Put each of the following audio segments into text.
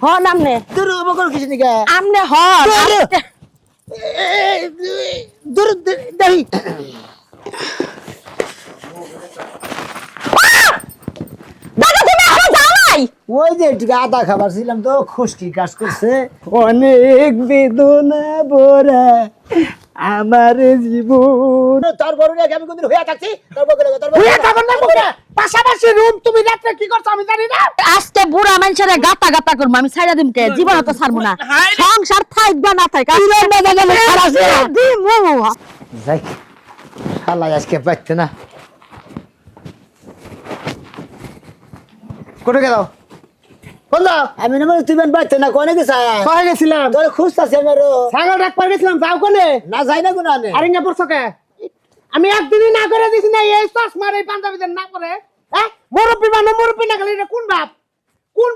হন আমনে দূর বকর কিছু নিকে আমনে হন দূর দেই দাদা তুমি এখন যাও নাই ওই যে একটু আদা খাবার ছিলাম তো খুশকি কাজ করছে অনেক বেদনা ভরা আমার জীবন তোর বড় রে আমি কোনদিন হইয়া থাকছি তোর বড় হইয়া থাকন না মুখে পাশাপাশি রুম তুমি রাতে কি করছ আমি জানি না আজকে বুড়া মানুষের গাতা গাতা করবো আমি ছাইড়া দিম কে জীবন তো ছাড়বো না সংসার থাকবে না থাক যাই শালা আজকে পাইতে না কোটে গেল কোন দাও আমি না তুই বেন পাইতে না কোনে গেছ কই গেছিলাম তোর খুঁজতাছি আমারও ছাগল রাখ গেছিলাম যাও কোনে না যাই না কোনা নে আরিঙ্গা পড়ছ কে আমি একদিনই না করে দিছি না এই চশমার এই পাঞ্জাবিদের না করে হ্যাঁ মুরব্বি মানে মুরব্বি না গেলে এটা কোন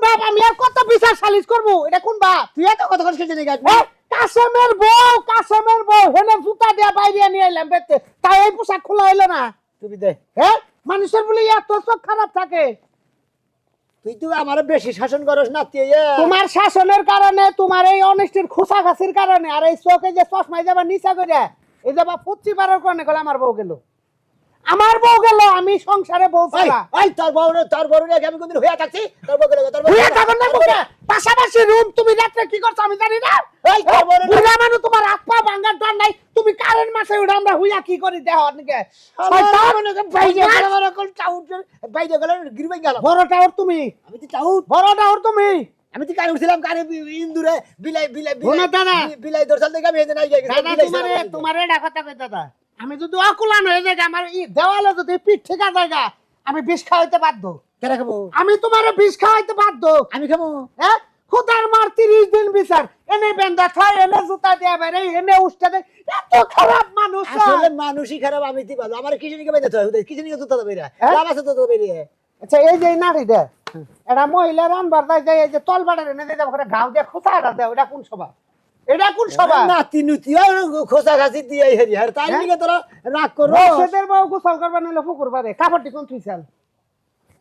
বাপ আমি আর কত বিচার সালিশ করব এটা কোন বাপ তুই এত কত কথা খেতে নিগা কাসেমের বউ হেনে জুতা দেয়া বাইরে নিয়ে এলাম বেতে তাই এই পোশাক খোলা হইলো না তুমি দে হ্যাঁ মানুষের বলে এত চোখ খারাপ থাকে তুই তো আমার বেশি শাসন করস না তুই তোমার শাসনের কারণে তোমার এই অনিষ্টের খোসা খাসির কারণে আর এই চোখে যে চশমায় যাবা নিচা করে এই যাবা ফুচ্ছি পারার কারণে গেল আমার বউ গেল আমি সংসারে বউ ছাড়া ওই তোর বউ রে আমি কোনদিন হইয়া থাকছি তোর বউ গেল হইয়া থাকন না মুখে পাশাপাশি রুম তুমি রাতে কি করছ আমি জানি না এই তোর বউ বুড়া মানু তোমার হাত পা ভাঙার টান নাই তুমি কারেন্ট মাসে উড়া আমরা হইয়া কি করি দেহ অনেকে শয়তান বাইরে বড় কোন টাউট বাইরে গেল গিরবাই গেল বড় টাউট তুমি আমি তো টাউট বড় টাউট তুমি আমি তো কারে উঠছিলাম কারে ইন্দুরে বিলাই দর্শন দেখে আমি এনে নাই যাই দাদা তোমারে ডাকতা কই দাদা আমি যদি অকুলান হয়ে যাই আমার দেওয়ালে যদি পিঠ ঠেকা জায়গা আমি বিষ খাওয়াইতে বাধ্য কেন খাবো আমি তোমারে বিষ খাওয়াইতে বাধ্য আমি খাবো হ্যাঁ খুদার মার 30 দিন বিচার এনে বেন্দা খায় এনে জুতা দেয়া বাইরে এনে উষ্টা দেয় এত খারাপ মানুষ আসলে মানুষই খারাপ আমি দি ভালো আমার কিছু নিকে বাইতে হয় কিছু নিকে জুতা দেবে লাভ আছে তো দেবে আচ্ছা এই যে নারীটা এটা মহিলা রানবার যায় এই যে তলবাড়ে এনে দেয় ওখানে গাও দিয়ে খোঁচাটা দেয় এটা কোন সভা এটা কোন সভা নাতি নুতি খোসা খাসি দিয়ে হেরি আর তাই নিকে তোরা রাগ করো সেদের বউ গোসল করবা নইলে পুকুর পারে কাপড়টি কোন থুইছাল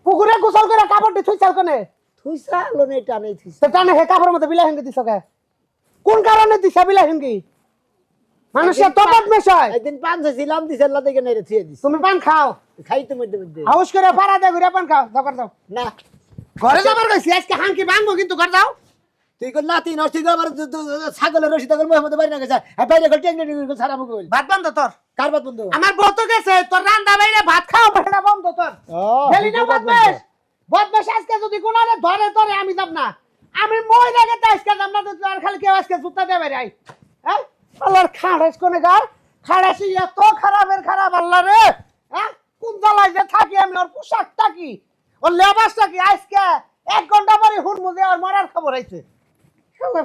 পুকুরে গোসল করে কাপড়টি থুইছাল কোনে থুইছাল নে টানে থুইছাল তো টানে হে কাপড়ের মধ্যে বিলা হেঙ্গি দিছকে কোন কারণে দিছা বিলা হেঙ্গি মানুষের তপত মেশায় একদিন পান ছিলাম দিছাল না দেখে নেরে থুই দিছ তুমি পান খাও খাইতে মধ্যে হাউস করে পাড়া দে ঘুরে পান খাও দরকার দাও না ঘরে যাবার কইছি আজকে হাঙ্কি ভাঙবো কিন্তু ঘর যাও তুই কল নাতি নষ্ট তুই আমার ছাগলের রশি তখন মোহাম্মদ বাড়ি না গেছে আর বাইরে গল টেকনে গল সারা মুখ বল ভাত বন্ধ তোর কার ভাত বন্ধ আমার বউ তো গেছে তোর রান্না বাইরে ভাত খাও বেটা বন্ধ তোর গেলি না বদমাশ আজকে যদি কোনারে ধরে আমি যাব না আমি মই লাগে আজকে যাব না তো আর খালি কেউ আজকে জুতা দেবে রাই হ্যাঁ আল্লাহর খাড়াস কোনে গার খাড়াসি এত খারাপ আল্লাহ রে হ্যাঁ কোন জ্বালায় যে থাকি আমি ওর পোশাকটা কি ওর লেবাসটা কি আজকে 1 ঘন্টা পরে হুড়মু দে আর মরার খবর আইছে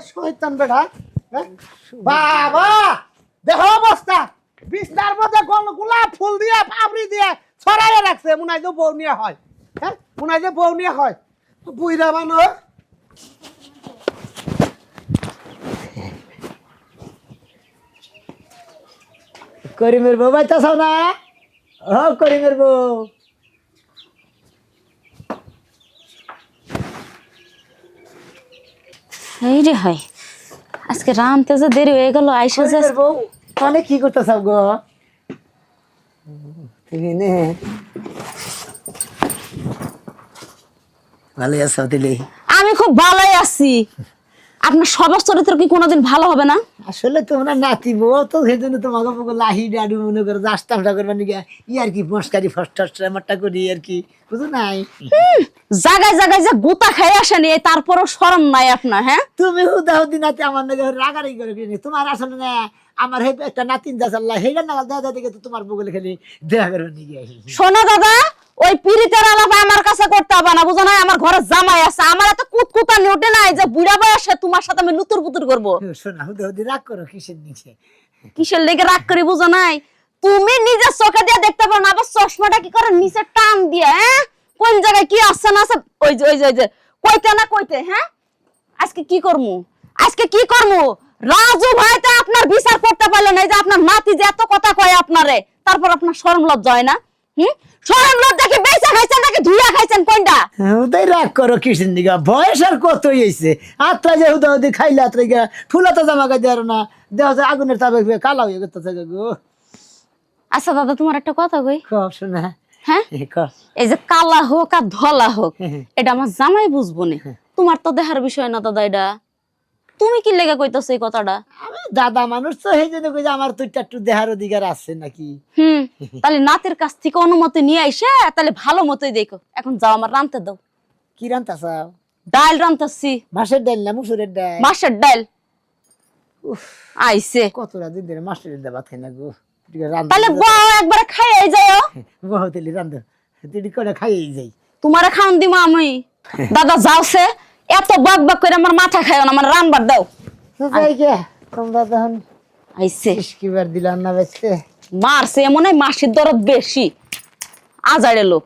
শয়তান বেটা বাবা দেহ অবস্থা বিছনার মধ্যে গোলাপ ফুল দিয়ে পাপড়ি দিয়ে ছড়াইয়া রাখছে মনে হয় যে বউ নিয়ে হয় হ্যাঁ মনে হয় যে বউ নিয়ে হয় বুইরা মানুষ করিমের বউ বাইতাছ না ও করিমের বউ এই রে হয় আজকে রামতে যে দেরি হয়ে গেল আইসা যে অনেক কি করতেছ গো ভালো আছো দিলি আমি খুব ভালোই আছি আপনার স্বভাব চরিত্র কি কোনোদিন ভালো হবে না আসলে তোমরা নাতি বউ তো সেই জন্য তোমাকে বলবো লাহি ডাডু মনে করো রাস্তা করবার নিকে আর কি মস্কারি ফস্টা করি আর কি বুঝো নাই জায়গায় যে গুতা খাই আসেনি তারপরও শরম নাই আপনার হ্যাঁ তুমি হুদাহুদি নাতি আমার নাকি রাগারাগি করে তোমার আসলে না আমার একটা নাতিন দাসাল্লাহ হেরা না দাদা দিকে তো তোমার বগলে খালি দেখা করবার নিকে শোনো দাদা ওই পিরিতের আলাপ আমার কাছে করতে হবে না বুঝো না আমার ঘরে জামাই আছে আমার এত কুতকুতানি ওঠে নাই যে বুড়া বয়সে তোমার সাথে আমি লুতুর পুতুর করবো শোনা হুদাহুদি রাগ করো কিসের নিচে কিসের লেগে রাগ করি বুঝো নাই তুমি নিজের চোখে দিয়ে দেখতে পারো না আবার চশমাটা কি করে নিচে টান দিয়ে হ্যাঁ কোন জায়গায় কি আসছে না আছে ওই যে কইতে হ্যাঁ আজকে কি করমু রাজু ভাই তো আপনার বিচার করতে পারলো না যে আপনার নাতি যে এত কথা কয় আপনারে তারপর আপনার শরম লজ্জা হয় না শরম লজ্জা কি বেচা খাইছেন নাকি ধুইয়া খাইছেন কোনটা? ওটাই রাগ করো কিসের দিকে বয়স আর কত হয়েছে আত্রা যে হুদা হুদি খাইলে আত্রা গিয়া ফুলাতে জামা গাই দেয় না দেহ আগুনের তাবে কালা হয়ে গেছে গো। আচ্ছা দাদা তোমার একটা কথা কই, কব শোনা হ্যাঁ এই যে কালা হোক আর ধলা হোক এটা আমার জামাই বুঝবো না, তোমার তো দেখার বিষয় না দাদা। এটা তুমি কি লেগে কইতাছো এই কথাটা? আমি দাদা মানুষ তো সেই জন্য কই যে আমার তো একটু দেহার অধিকার আছে নাকি। তাহলে নাতের কাছ থেকে অনুমতি নিয়ে আইসে তাহলে ভালো মতোই দেখো। এখন যাও আমার রানতে দাও। কি রান্তাছ? ডাল রান্তাছি। মাছের ডাল না মুসুরের ডাল? মাছের ডাল। আইছে কতটা দিন ধরে মাছের ডাল ভাত খাই না গো। তাহলে বউ একবার খাইয়ে যাও। বউ তেলি রান্ধ তুই করে খাইয়ে যাই। তোমারে খাওন দিম আমি। দাদা যাওছে এত বক বক করে আমার মাথা খাইও না, আমার রানবার দাও। তোমরা তখন আইছে কিবার দিলাম না বেচতে মারছে মনে হয় মাসির দরদ বেশি আজাড়ে লোক।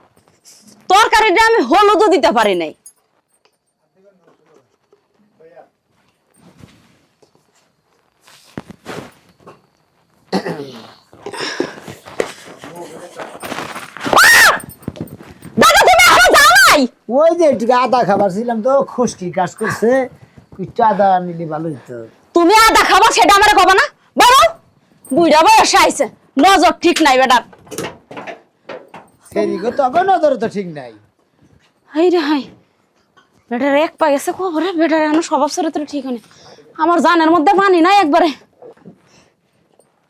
তরকারিটা আমি হলুদও দিতে পারি নাই। ওই যে একটু আদা খাবার ছিলাম তো খুশকি কাজ করছে একটু আদা নিলে ভালো হইতো। তুমি আদা খাবা সেটা আমারে কবা না বাবা? বুইড়া বয়সে আইছে, নজর ঠিক নাই বেটার। সেরি গো তবে নজর তো ঠিক নাই। হাই রে হাই, বেটার এক পা গেছে খবরে। বেটার এখন স্বভাব চরিত্র ঠিক হয়নি। আমার জানের মধ্যে মানি নাই একবারে।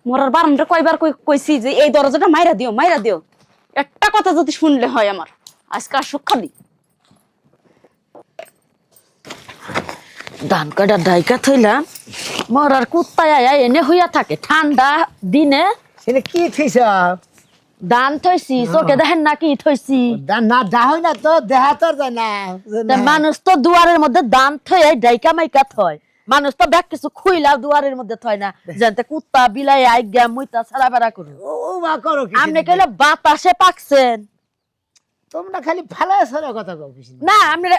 মরার বারণটা কয়বার কইছি যে এই দরজাটা মাইরা দিও মাইরা দিও। একটা কথা যদি শুনলে হয় আমার আজকে আর সুখ খালি। ধান কাটা ডাইকা থইলাম, মরার কুত্তায় আয়া এনে হইয়া থাকে ঠান্ডা দিনে। সেটা কি থইছ? দান থইছি, চোখে দেখেন না কি থইছি? না দা হয় না তো দেহা তোর যায় না। মানুষ তো দুয়ারের মধ্যে দান থই ডাইকা মাইকা থয়। মানুষ তো ব্যাগ কিছু খুইলা দুয়ারের মধ্যে থয় না, যাতে কুত্তা বিলাই আইগা মুইতা ছাড়া বেড়া করো। ও মা করো কি? আপনি কইলে বাতাসে পাকছেন। তোমরা খালি ভালো সরে কথা কও কিছু না আপনারা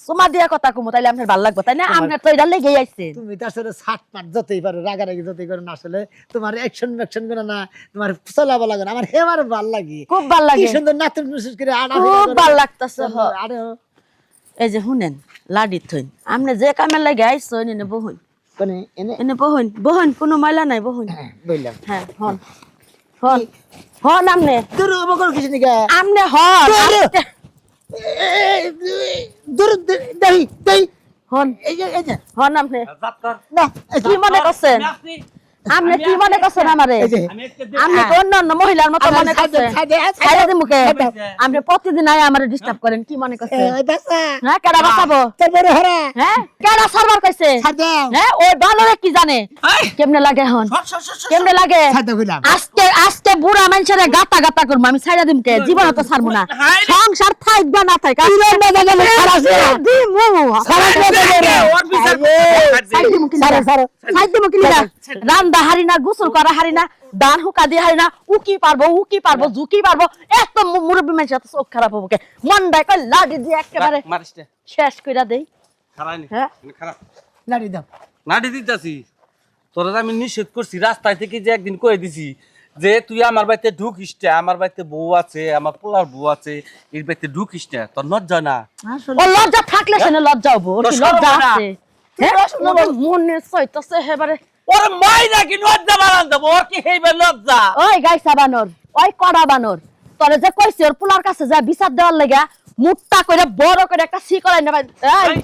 সোমা দিয়া কথা কমু তাইলে আপনার ভালো লাগবে তাই না? আপনার তো এটা লেগেই আইছে। তুমি তো আসলে ছাট পাট যতই পারো রাগারাগি যতই করো না আসলে তোমার অ্যাকশন ম্যাকশন করে না তোমার চলাবা লাগে না আমার হেমার ভাল লাগে, খুব ভাল লাগে। কি সুন্দর নাতুন নুসুস করে আড়া খুব ভাল লাগতাছে। আরে এই যে শুনেন লাডি থইন, আপনি যে কামে লাগে আইছেন এনে বহন, কোনে এনে এনে বহন বহন, কোনো ময়লা নাই বহন। বললাম হ্যাঁ হন হন হন আপনি দূর বকর কিছু নিকা আপনি হন দূর দেই দেই হন এই যে হন আপনি না কি মনে করছেন? আপনি কি মনে করছেন আমারে? আপনি কোন অন্য মহিলার মতো মনে করছেন? ছাইড়া দি মুখে। আপনি প্রতিদিন আয় আমারে ডিস্টার্ব করেন, কি মনে করছেন? ওই বাসা হ্যাঁ কেডা বাঁচাবো? তোর বড় হরা হ্যাঁ কেডা সার্ভার কইছে? ছাড় দাও হ্যাঁ ওই বানরে কি জানে কেমনে লাগে হন? কেমনে লাগে? ছাড় দাও কইলাম আজকে আজকে বুড়া মানুষের গাতা গাতা করবো আমি, ছাইড়া দিম কে? জীবন তো ছাড়বো না। সংসার থাকবে না থাক ইরেন না জানে খারাসে দিমু রান্দা হারি না, গোসল করা হারি না, দান হুকা দিয়ে হারি না, উকি পারবো ঝুঁকি পারবো। এত মুরব্বী মানুষ এত চোখ খারাপ হবো কে? মন্ডায় কই লাডি দিয়ে একেবারে শেষ কইরা দেই। হ্যাঁ লাড়ি দাও নাড়ি দিতাছি তোরা আমি নিষেধ করছি রাস্তায় থেকে যে একদিন কয়ে দিছি যে তুই আমার বাড়িতে ঢুকিস না, আমার বাড়িতে বউ আছে, আমার পোলার বউ আছে, এই বাড়িতে ঢুকিস না, তোর লজ্জা না? ও লজ্জা থাকলে সেনে লজ্জা হবো, ওর কি লজ্জা আছে? মনে চাইতাছে হেবারে ওর মাইরা কি লজ্জা বানান দেবো? ওর কি হেইবার লজ্জা? ওই গাইসা বানর, ওই কড়া বানর, তোরে যে কইছি ওর পোলার কাছে যা বিচার দেওয়ার লাগা মুটটা করে বড় করে একটা শিকলাই নেবা। এই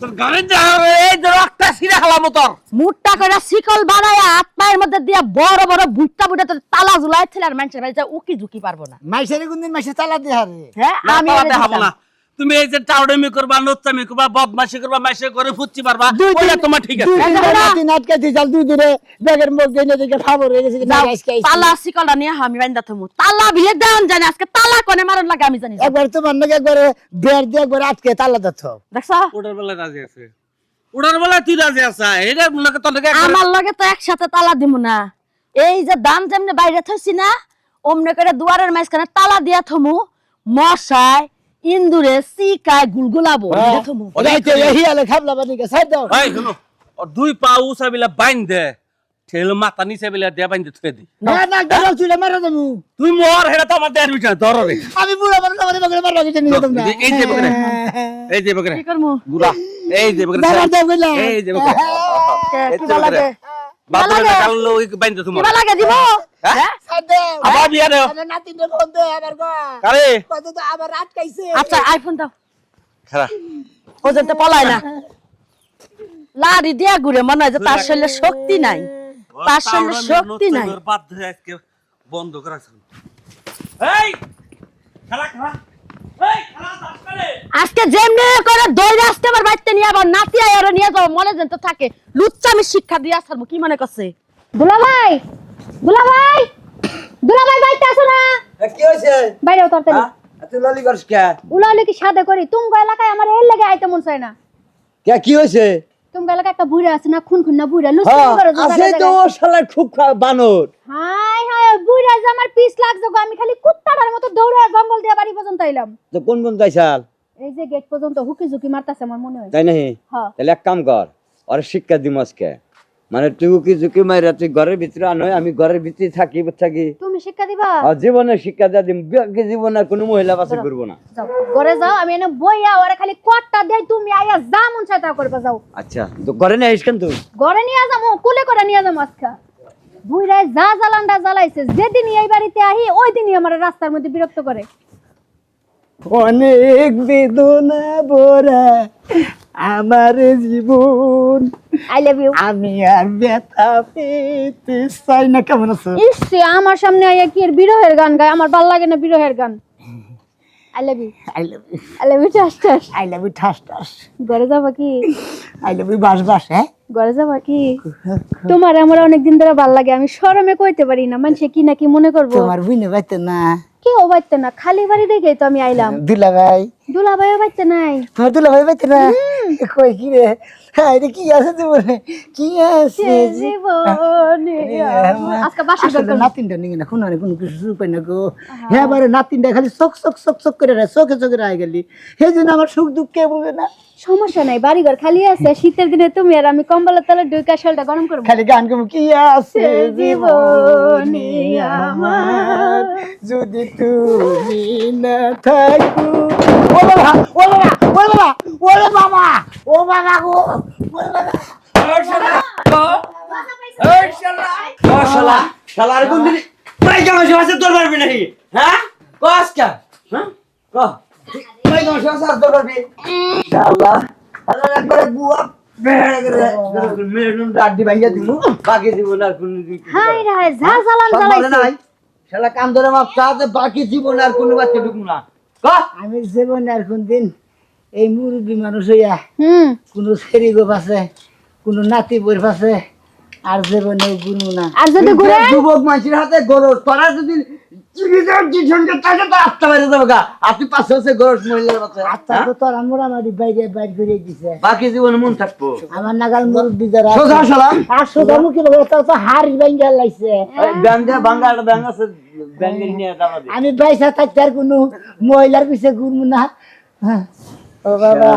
তোর গাড়ি যাবে এই যে রক্তা ছিঁড়ে হালামো তোর। মুটটা করে শিকল বানায়া আত্মার মধ্যে দিয়া বড় বড় বুটটা বুটটা তোর তালা ঝুলাই ছিলার মানুষের বাড়ি যা উকি ঝুঁকি পারবো না। মাইসের কোনদিন মাইসে তালা দিয়ে হারে হ্যাঁ আমি আমি দেখাবো না। তুমি এই যে টাউডেমি করবা, নোচ্চামি করবা, বদমাশি করবা, মাইসে করে ফুচ্ছি পারবা, ওইটা তোমার ঠিক আছে। নাটকে দিছাল দুই দিনে ব্যাগের মুখ দিয়ে দিকে ফাবর হয়ে গেছে না আজকে তালা শিকলটা নিয়ে আমি বাইন্দা থমু। তালা ভিলে দেন জানি আজকে তালা কোনে মারন লাগে আমি জানি। একবার তোমার নাকি একবার বের দিয়ে একবার আটকে তালা দিত দেখছো ওটার বেলা রাজি আছে, ওটার বেলা তুই রাজি আছা, এটা নাকি তোর নাকি আমার লগে তো একসাথে তালা দিমু না। এই যে দাম যেমনে বাইরে থইছি না অমনে করে দুয়ারের মাঝখানে তালা দিয়া থমু, মশায় ইন্দুরে সিকায় গুলগুলাবো থমু। ওইতে এই হিয়ালে খাবলা বানি কে সাইড দাও ভাই শুনো, ওর দুই পা উসাবিলা বাইন দে, ঠেলো মাথা নিচে বেলে দেয়া বাইন্দে থুয়ে দি না না গেলাম চুলে মারা দেবো তুই মর হেটা তো আমার দেয়ার বিছানা ধর রে আমি বুড়া মানুষ আমার বগলে মারবা কিছু নিয়ে তোমরা এই যে বকরে এই যে বকরে কি করমু বুড়া এই যে বকরে দাঁড়া দাও কইলা এই যে বকরে কি ভালো লাগে বাদরে কালো ওই বাইন্দে কি তোমার ভালো লাগে দিব হ্যাঁ সাদে আবার বিয়া দাও আমার নাতিনে ফোন দে আমার গো আরে কত তো আবার আটকাইছে আচ্ছা আইফোন দাও খারা ও যেতে পলায় না লাড়ি দিয়া ঘুরে মনে হয় যে তার শরীরে শক্তি নাই তার শরীরে শক্তি নাই বাদ ধরে আজকে বন্ধ করা ছিল এই খালা খালা এই খালা আসলে আজকে যেমনি করে দৌড়ে আসতে আমার বাড়িতে নিয়ে আবার নাতি আয়ার নিয়ে যাও মনে যেন তো থাকে লুচ্চামি শিক্ষা দিয়ে আসবো কি মনে করছে দুলাভাই দুলাভাই দুলাভাই বাইতে আসো না কি হইছে বাইরেও তাড়াতাড়ি তুই ললি করছ কে উলাউলি কি সাদে করি তুমগো এলাকায় আমার এর লাগে আইতে মন চায় না কে কি হইছে তুমগো এলাকায় একটা বুড়া আছে না খুন খুন না বুড়া লুচি করে আছে তো শালা খুব বানর হাই হাই বুড়া যে আমার পিস লাগছে গো আমি খালি কুত্তাটার মতো দৌড়ে জঙ্গল দিয়ে বাড়ি পর্যন্ত আইলাম তো কোন কোন যাইছাল এই যে গেট পর্যন্ত হুকি ঝুকি মারতাছে আমার মনে হয় তাই নাহি হ্যাঁ তাহলে এক কাম কর আর শিক্ষা দিমসকে মানে তুই কি ঝুঁকি মাইরা তুই ঘরের ভিতরে আনয় আমি ঘরের ভিতরে থাকি তুমি শিক্ষা দিবা আর জীবনে শিক্ষা দিয়ে দিম বাকি জীবনে আর কোনো মহিলা পাশে করবো না যাও ঘরে যাও আমি এনে বইয়া ওরে খালি কোটটা দেই তুমি আইয়া যা মন চায় তা করবা যাও আচ্ছা তো ঘরে নিয়ে আইস কেন তুই ঘরে নিয়ে যাবো কুলে করে নিয়ে যাবো আজকা বুইরাই যা জ্বালানটা জ্বালাইছে যেদিন এই বাড়িতে আহি ওই দিনই আমার রাস্তার মধ্যে বিরক্ত করে অনেক বেদনা ভরা আমার জীবন আই লাভ ইউ আমি আর ব্যথা পেতে চাই না কেমন আছো ইসে আমার সামনে আইয়া কি এর বিরহের গান গায় আমার ভাল লাগে না বিরহের গান I love you I love you I love you টাস টাস আই লাভ ইউ ঠাস ঠাস ঘরে যাবা কি আই লাভ ইউ বাস বাস হ্যাঁ ঘরে যাবা কি তোমার আমার অনেকদিন ধরে ভাল লাগে আমি শরমে কইতে পারি না মানুষে কি না কি মনে করবো তোমার বুঝতে পারতে না কেউ বাইতে না খালি বাড়ি দেখেই তো আমি আইলাম দুলা ভাই দুলাভাইও বাইতে নাই তোমার দুলা ভাই পাইতে না কই কি রে হ্যাঁ এটা কি আছে জীবনে কি আছে জীবনে আজকে বাসা আসলে নাতিনটা নিয়ে না কোনো কোনো কিছু উপায় না গো হ্যাঁ বারে নাতিনটা খালি চক চক চক চক করে রায় চোখে চোখে রায় গেলি সেই জন্য আমার সুখ দুঃখ কে বুঝে না সমস্যা নাই বাড়িঘর খালি আছে শীতের দিনে তুমি আর আমি কম্বলের তলে ঢুকে শরীরটা গরম করবো খালি গান করবো কি আছে জীবনে আমার যদি তুমি না থাকো ও বাবা ও বাবা ও বাবা ওরে বাবা ও বাবা গো শালার কোন দিন প্রায় গামছা আছে তোর পারবি নাকি হ্যাঁ কস কা হ্যাঁ ক প্রায় গামছা আছে তোর পারবি শালা শালা একবারে বুয়া বেড়ে গেলে মেরুন ডাডি ভাইয়া দিমু বাকি জীবন আর কোন হাই রে যা জ্বালান জ্বালাইছে নাই শালা কাম ধরে মাপ চাতে বাকি জীবন আর কোনো বাচ্চা ঢুকু না ক আমি জীবন আর কোন দিন এই মুরব্বী মানুষ হইয়া কোনো ছেড়ি গো পাশে কোনো নাতি বইর পাশে আর জীবনে গুরু না আর যদি ঘুরে যুবক মানুষের হাতে গরজ তোরা যদি সঙ্গে থাকে তো আত্মা বাইরে যাবে গা আর তুই পাশে আছে গরজ মহিলার পাশে আত্মা তো তোর মোটামুটি বাইরে বাইর করে দিছে বাকি জীবনে মন থাকবো আমার নাগাল মুরব্বী যারা সোজা শালা আর সোজা মুখী লোক তোর তো হাড়ি ভাঙ্গা লাইছে ব্যাংক দিয়ে বাংলা একটা ব্যাংক আছে ব্যাংকে নিয়ে দাবা দে আমি পয়সা থাকতে আর কোনো মহিলার পিছিয়ে ঘুরবো না হ্যাঁ। ও বাবা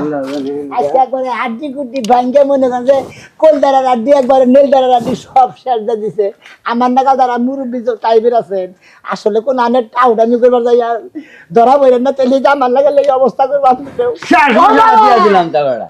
আজকে একবারে হাড্ডি কুড্ডি ভাঙ্গে মনে করেন যে কলদারার হাড্ডি একবারে নেলদারার হাড্ডি সব শেষ দিয়ে দিছে আমার নাগাল যারা মুরব্বী টাইপের আছেন আসলে কোন আনের টাউডামি করবার যাই আর ধরা বলেন না তাহলে যে আমার লাগালে এই অবস্থা করবো আপনি দিয়ে দিলাম তা বেড়া